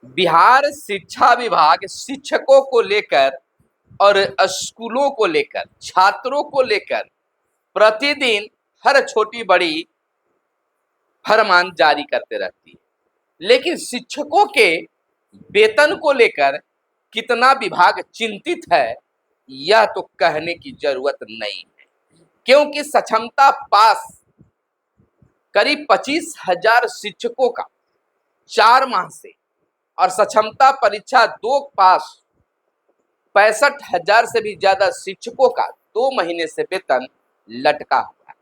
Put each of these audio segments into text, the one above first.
बिहार शिक्षा विभाग शिक्षकों को लेकर और स्कूलों को लेकर, छात्रों को लेकर प्रतिदिन हर छोटी बड़ी फरमान जारी करते रहती है। लेकिन शिक्षकों के वेतन को लेकर कितना विभाग चिंतित है, यह तो कहने की जरूरत नहीं है। क्योंकि सक्षमता पास करीब 25,000 शिक्षकों का 4 माह से और सक्षमता परीक्षा 2 पास 65,000 से भी ज्यादा शिक्षकों का 2 महीने से वेतन लटका हुआ है,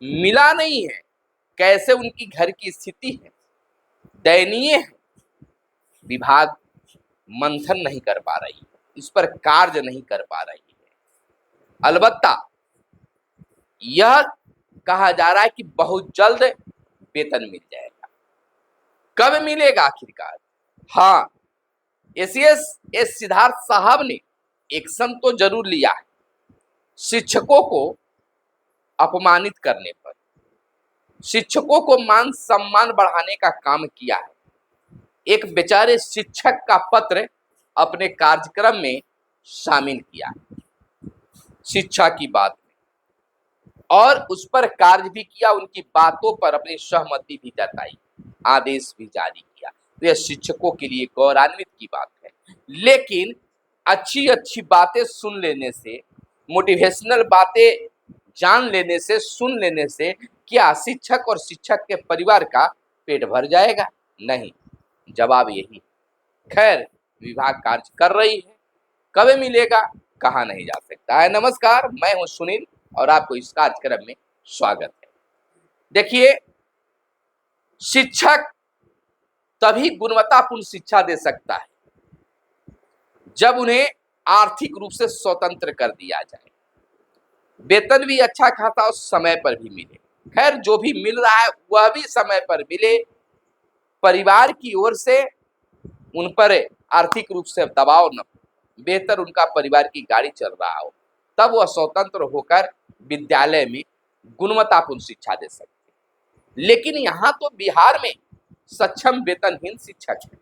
मिला नहीं है। कैसे उनकी घर की स्थिति है, दयनीय है। विभाग मंथन नहीं कर पा रही है, इस पर कार्य नहीं कर पा रही है। अलबत्ता यह कहा जा रहा है कि बहुत जल्द वेतन मिल जाएगा। कब मिलेगा आखिरकार? हाँ, एस सिद्धार्थ साहब ने एक्शन तो जरूर लिया है शिक्षकों को अपमानित करने पर, शिक्षकों को मान सम्मान बढ़ाने का काम किया है। एक बेचारे शिक्षक का पत्र अपने कार्यक्रम में शामिल किया शिक्षा की बात में, और उस पर कार्य भी किया, उनकी बातों पर अपनी सहमति भी जताई, आदेश भी जारी किया। तो यह शिक्षकों के लिए गौरवान्वित की बात है। लेकिन अच्छी अच्छी बातें सुन लेने से, मोटिवेशनल बातें जान लेने से, सुन लेने से क्या शिक्षक और शिक्षक के परिवार का पेट भर जाएगा? नहीं, जवाब यही। खैर, विभाग कार्य कर रही है, कब मिलेगा कहा नहीं जा सकता है। नमस्कार, मैं हूं सुनील और आपको इस कार्यक्रम में स्वागत है। देखिए, शिक्षक तभी गुणवत्तापूर्ण शिक्षा दे सकता है जब उन्हें आर्थिक रूप से स्वतंत्र कर दिया जाए, वेतन भी अच्छा खासा और समय पर भी मिले। खैर, जो भी मिल रहा है वह भी समय पर मिले, परिवार की ओर से उन पर आर्थिक रूप से दबाव न, बेहतर उनका परिवार की गाड़ी चल रहा हो, तब वह स्वतंत्र होकर विद्यालय में गुणवत्तापूर्ण शिक्षा दे सकते। लेकिन यहाँ तो बिहार में सक्षम वेतनहीन शिक्षक है।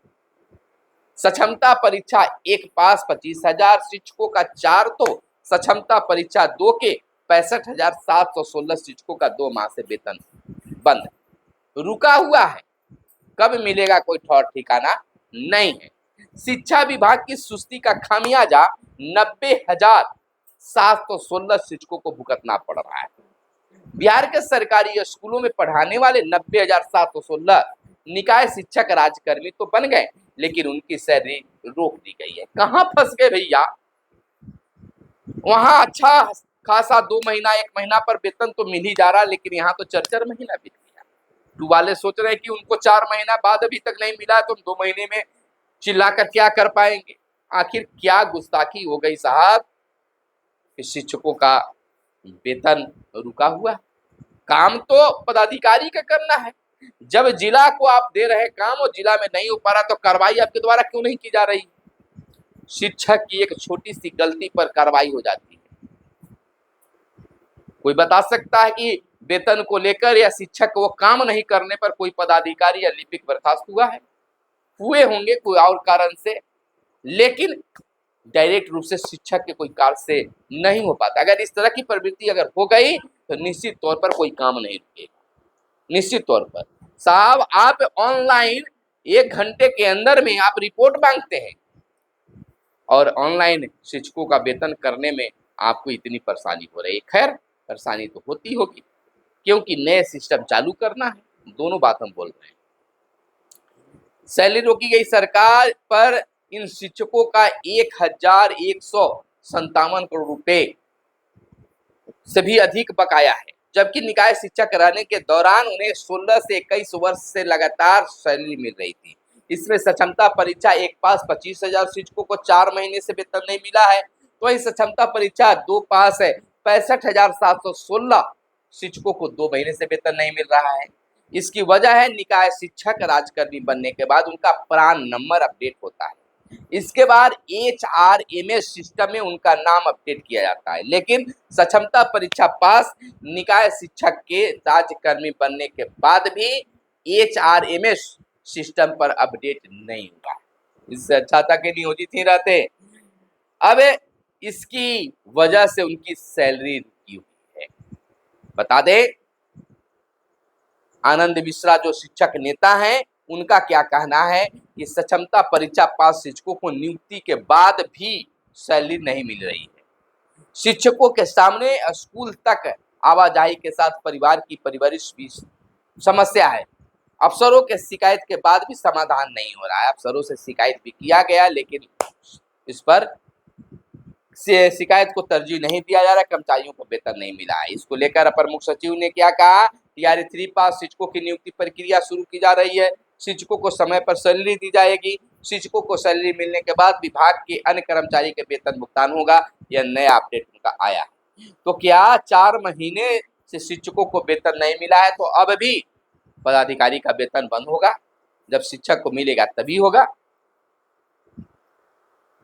सक्षमता परीक्षा 1 पास 25,000 शिक्षकों का 4, तो सक्षमता परीक्षा 2 के 65,716 शिक्षकों का 2 माह से वेतन बंद रुका हुआ है। कब मिलेगा कोई ठौर ठिकाना नहीं है। शिक्षा विभाग की सुस्ती का खामियाजा 90,716 शिक्षकों को भुगतना पड़ रहा है। बिहार के सरकारी स्कूलों में पढ़ाने वाले 90,716 निकाय शिक्षक राज्यकर्मी तो बन गए, लेकिन उनकी सैलरी रोक दी गई है। कहां फंस गए भैया? वहां अच्छा खासा 2 महीना 1 महीना पर वेतन तो मिल ही जा रहा, लेकिन यहाँ तो 4-4 महीना बीत गया। टू वाले सोच रहे हैं कि उनको 4 महीना बाद अभी तक नहीं मिला, तो 2 महीने में चिल्लाकर क्या कर पाएंगे? आखिर क्या गुस्ताखी हो गई साहब कि शिक्षकों का वेतन रुका हुआ है। काम तो पदाधिकारी का करना है। जब जिला को आप दे रहे काम और जिला में नहीं हो पा रहा, तो कार्रवाई आपके द्वारा क्यों नहीं की जा रही? शिक्षक की एक छोटी सी गलती पर कार्रवाई हो जाती है। कोई बता सकता है कि वेतन को लेकर या शिक्षक वो काम नहीं करने पर कोई पदाधिकारी या लिपिक बर्खास्त हुआ है? हुए होंगे कोई और कारण से, लेकिन डायरेक्ट रूप से शिक्षक के कोई कार्य से नहीं हो पाता। अगर इस तरह की प्रवृत्ति अगर हो गई तो निश्चित तौर पर कोई काम नहीं रुकेगा। निश्चित तौर पर साहब, आप ऑनलाइन 1 घंटे के अंदर में आप रिपोर्ट मांगते हैं, और ऑनलाइन शिक्षकों का वेतन करने में आपको इतनी परेशानी हो रही है। खैर, परेशानी तो होती होगी, क्योंकि नए सिस्टम चालू करना है। दोनों बात हम बोल रहे हैं। सैलरी रोकी गई सरकार पर इन शिक्षकों का 1,157 करोड़ रुपए से भी अधिक बकाया है, जबकि निकाय शिक्षा कराने के दौरान उन्हें 16 से 21 वर्ष से लगातार सैलरी मिल रही थी। इसमें सक्षमता परीक्षा 1 पास 25,000 शिक्षकों को 4 महीने से वेतन नहीं मिला है, तो वही सक्षमता परीक्षा 2 पास है 65,716 शिक्षकों को 2 महीने से वेतन नहीं मिल रहा है। इसकी वजह है निकाय शिक्षक राज्यकर्मी बनने के बाद उनका प्रान नंबर अपडेट होता है, इसके बाद HRMS सिस्टम में उनका नाम अपडेट किया जाता है। लेकिन सक्षमता परीक्षा पास निकाय शिक्षक के राज्यकर्मी बनने के बाद भी HRMS सिस्टम पर अपडेट नहीं हुआ। इससे अच्छा था कि नियोजित ही रहते। अब इसकी वजह से उनकी सैलरी रुकी हुई है। बता दें, आनंद मिश्रा जो शिक्षक नेता हैं, उनका क्या कहना है कि सक्षमता परीक्षा पास शिक्षकों को नियुक्ति के बाद भी सैलरी नहीं मिल रही है। शिक्षकों के सामने स्कूल तक आवाजाही के साथ परिवार की परवरिश भी समस्या है। अफसरों के शिकायत के बाद भी समाधान नहीं हो रहा है। अफसरों से शिकायत भी किया गया, लेकिन इस पर शिकायत को तरजीह नहीं दिया जा रहा, कर्मचारियों को वेतन नहीं मिला है। इसको लेकर अपर मुख्य सचिव ने क्या कहा, टीआरई 3 पास शिक्षकों की नियुक्ति प्रक्रिया शुरू की जा रही है। शिक्षकों को समय पर सैलरी दी जाएगी। शिक्षकों को सैलरी मिलने के बाद विभाग के अन्य कर्मचारी के वेतन भुगतान होगा। यह नया अपडेट उनका आया है। तो क्या 4 महीने से शिक्षकों को वेतन नहीं मिला है, तो अब भी पदाधिकारी का वेतन बंद होगा? जब शिक्षक को मिलेगा तभी होगा।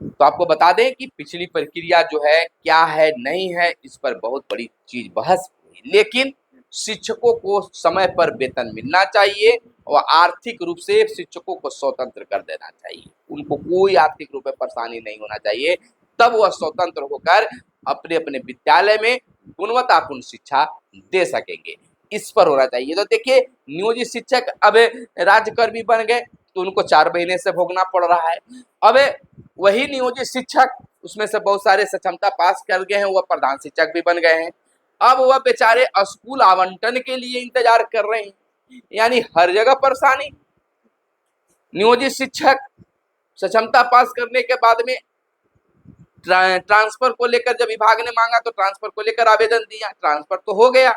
तो आपको बता दें कि पिछली प्रक्रिया जो है क्या है नहीं है, इस पर बहुत बड़ी चीज बहस हुई, लेकिन शिक्षकों को समय पर वेतन मिलना चाहिए और आर्थिक रूप से शिक्षकों को स्वतंत्र कर देना चाहिए। उनको कोई आर्थिक रूप में परेशानी नहीं होना चाहिए, तब वह स्वतंत्र होकर अपने अपने विद्यालय में गुणवत्तापूर्ण शिक्षा दे सकेंगे। इस पर होना चाहिए। तो देखिए, नियोजित शिक्षक अब राज्यकर्मी बन गए तो उनको 4 महीने से भोगना पड़ रहा है। अब वही नियोजित शिक्षक, उसमें से बहुत सारे सक्षमता पास कर गए हैं, वह प्रधान शिक्षक भी बन गए हैं। अब वह बेचारे स्कूल आवंटन के लिए इंतजार कर रहे हैं। यानी हर जगह परेशानी। नियोजित शिक्षक सक्षमता पास करने के बाद में ट्रांसफर को लेकर जब विभाग ने मांगा तो ट्रांसफर को लेकर आवेदन दिया, ट्रांसफर तो हो गया,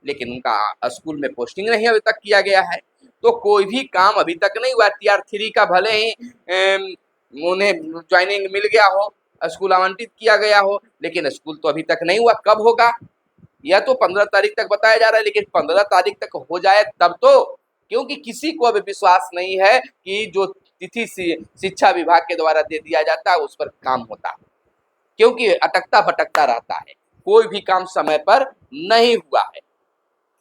लेकिन उनका स्कूल में पोस्टिंग नहीं अभी तक किया गया है। तो कोई भी काम अभी तक नहीं हुआ। टीआर 3 का भले ही उन्हें ज्वाइनिंग मिल गया हो, स्कूल आवंटित किया गया हो, लेकिन स्कूल तो अभी तक नहीं हुआ। कब होगा? यह तो 15 तारीख तक बताया जा रहा है, लेकिन 15 तारीख तक हो जाए तब तो, क्योंकि किसी को अभी विश्वास नहीं है कि जो तिथि शिक्षा विभाग के द्वारा दे दिया जाता है उस पर काम होता, क्योंकि अटकता भटकता रहता है। कोई भी काम समय पर नहीं हुआ है।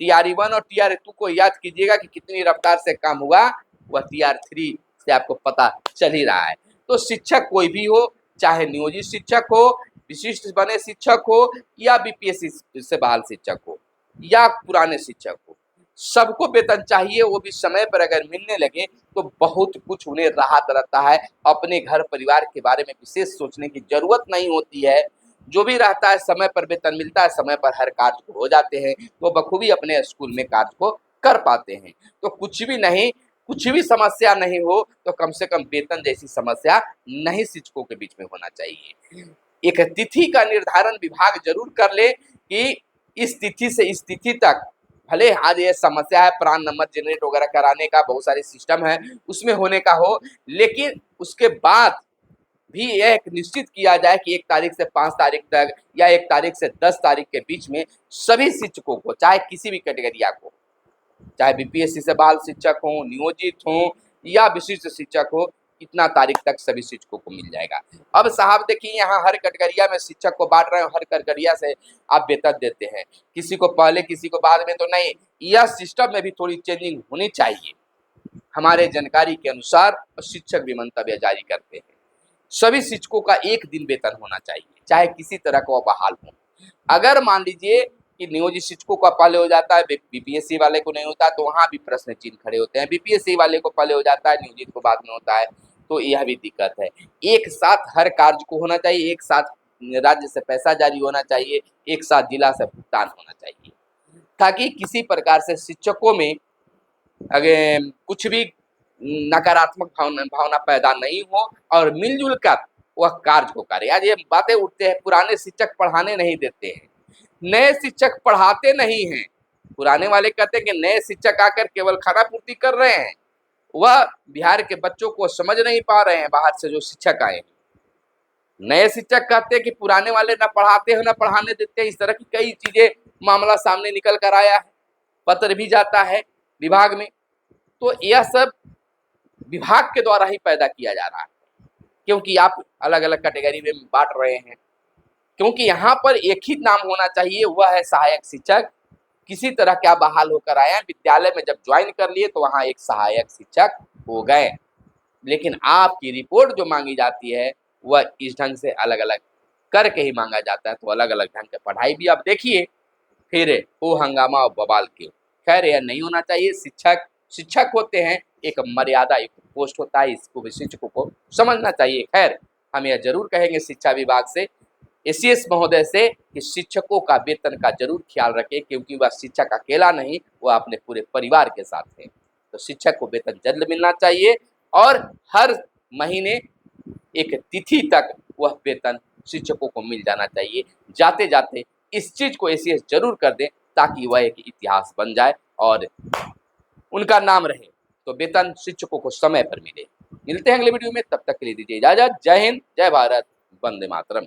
टीआरई 1 और टीआरई 2 को याद कीजिएगा कि कितनी रफ्तार से काम हुआ, वह टीआर 3 से आपको पता चल ही रहा है। तो शिक्षक कोई भी हो, चाहे नियोजित शिक्षक हो, विशिष्ट बने शिक्षक हो, या बीपीएससी से बहाल शिक्षक हो, या पुराने शिक्षक हो, सबको वेतन चाहिए। वो भी समय पर अगर मिलने लगे तो बहुत कुछ उन्हें राहत रहता है। अपने घर परिवार के बारे में विशेष सोचने की जरूरत नहीं होती है। जो भी रहता है समय पर वेतन मिलता है, समय पर हर कार्य को हो जाते हैं, तो बखूबी अपने स्कूल में कार्य को कर पाते हैं। तो कुछ भी नहीं, कुछ भी समस्या नहीं हो तो कम से कम वेतन जैसी समस्या नहीं शिक्षकों के बीच में होना चाहिए। एक तिथि का निर्धारण विभाग जरूर कर ले कि इस तिथि से इस तिथि तक, भले आज ये समस्या है प्राण नंबर जनरेट वगैरह कराने का, बहुत सारे सिस्टम है उसमें होने का हो, लेकिन उसके बाद भी यह एक निश्चित किया जाए कि 1 तारीख से 5 तारीख तक या 1 तारीख से 10 तारीख के बीच में सभी शिक्षकों को, चाहे किसी भी कैटेगरिया को, चाहे बीपीएससी से बहाल शिक्षक हो, नियोजित हो या विशिष्ट शिक्षक हो, इतना तारीख तक सभी शिक्षकों को मिल जाएगा। अब साहब देखिए, यहाँ हर कैटेगरिया में शिक्षक को बांट रहे हैं, हर कैटेगरिया से आप वेतन देते हैं, किसी को पहले किसी को बाद में, तो नहीं। यह सिस्टम में भी थोड़ी चेंजिंग होनी चाहिए। हमारे जानकारी के अनुसार शिक्षक भी मंतव्य जारी करते हैं, सभी शिक्षकों का 1 दिन वेतन होना चाहिए, चाहे किसी तरह का बहाल हो। अगर मान लीजिए कि नियोजित शिक्षकों का पहले हो जाता है, बीपीएससी वाले को नहीं होता, तो वहां भी प्रश्न चिन्ह खड़े होते हैं। बीपीएससी वाले को पहले हो जाता है, नियोजित को बाद में होता है, तो यह भी दिक्कत है। एक साथ हर कार्य को होना चाहिए, एक साथ राज्य से पैसा जारी होना चाहिए, एक साथ जिला से भुगतान होना चाहिए, ताकि किसी प्रकार से शिक्षकों में अगर कुछ भी नकारात्मक भावना पैदा नहीं हो और मिलजुल कर वह कार्य को करे। आज ये बातें उठते हैं, पुराने शिक्षक पढ़ाने नहीं देते हैं, नए शिक्षक पढ़ाते नहीं हैं। पुराने वाले कहते हैं कि नए शिक्षक आकर केवल खाना पूर्ति कर रहे हैं, वह बिहार के बच्चों को समझ नहीं पा रहे हैं, बाहर से जो शिक्षक आए हैं। नए शिक्षक कहते हैं कि पुराने वाले ना पढ़ाते हैं ना पढ़ाने देते हैं। इस तरह की कई चीजें मामला सामने निकल कर आया है, पत्र भी जाता है विभाग में। तो यह सब विभाग के द्वारा ही पैदा किया जा रहा है, क्योंकि आप अलग अलग कैटेगरी में बांट रहे हैं। क्योंकि यहाँ पर एक ही नाम होना चाहिए, वह है सहायक शिक्षक। किसी तरह क्या बहाल होकर आए हैं, विद्यालय में जब ज्वाइन कर लिए तो वहाँ एक सहायक शिक्षक हो गए, लेकिन आपकी रिपोर्ट जो मांगी जाती है वह इस ढंग से अलग अलग करके ही मांगा जाता है। तो अलग अलग ढंग के पढ़ाई भी आप देखिए, फिर वो हंगामा और बवाल क्यों। खैर यह नहीं होना चाहिए। शिक्षक होते हैं, एक मर्यादा युक्त पोस्ट होता है, इसको भी शिक्षकों को समझना चाहिए। खैर हम यह जरूर कहेंगे शिक्षा विभाग से, एसीएस महोदय से, कि शिक्षकों का वेतन का जरूर ख्याल रखें, क्योंकि वह शिक्षक अकेला नहीं, वह अपने पूरे परिवार के साथ है। तो शिक्षक को वेतन जल्द मिलना चाहिए और हर महीने एक तिथि तक वह वेतन शिक्षकों को मिल जाना चाहिए। जाते जाते इस चीज को एसीएस जरूर कर दें, ताकि वह एक इतिहास बन जाए और उनका नाम रहे। तो वेतन शिक्षकों को समय पर मिले। मिलते हैं अगले वीडियो में, तब तक के लिए दीजिए इजाजत। जय हिंद, जय भारत, वंदे मातरम।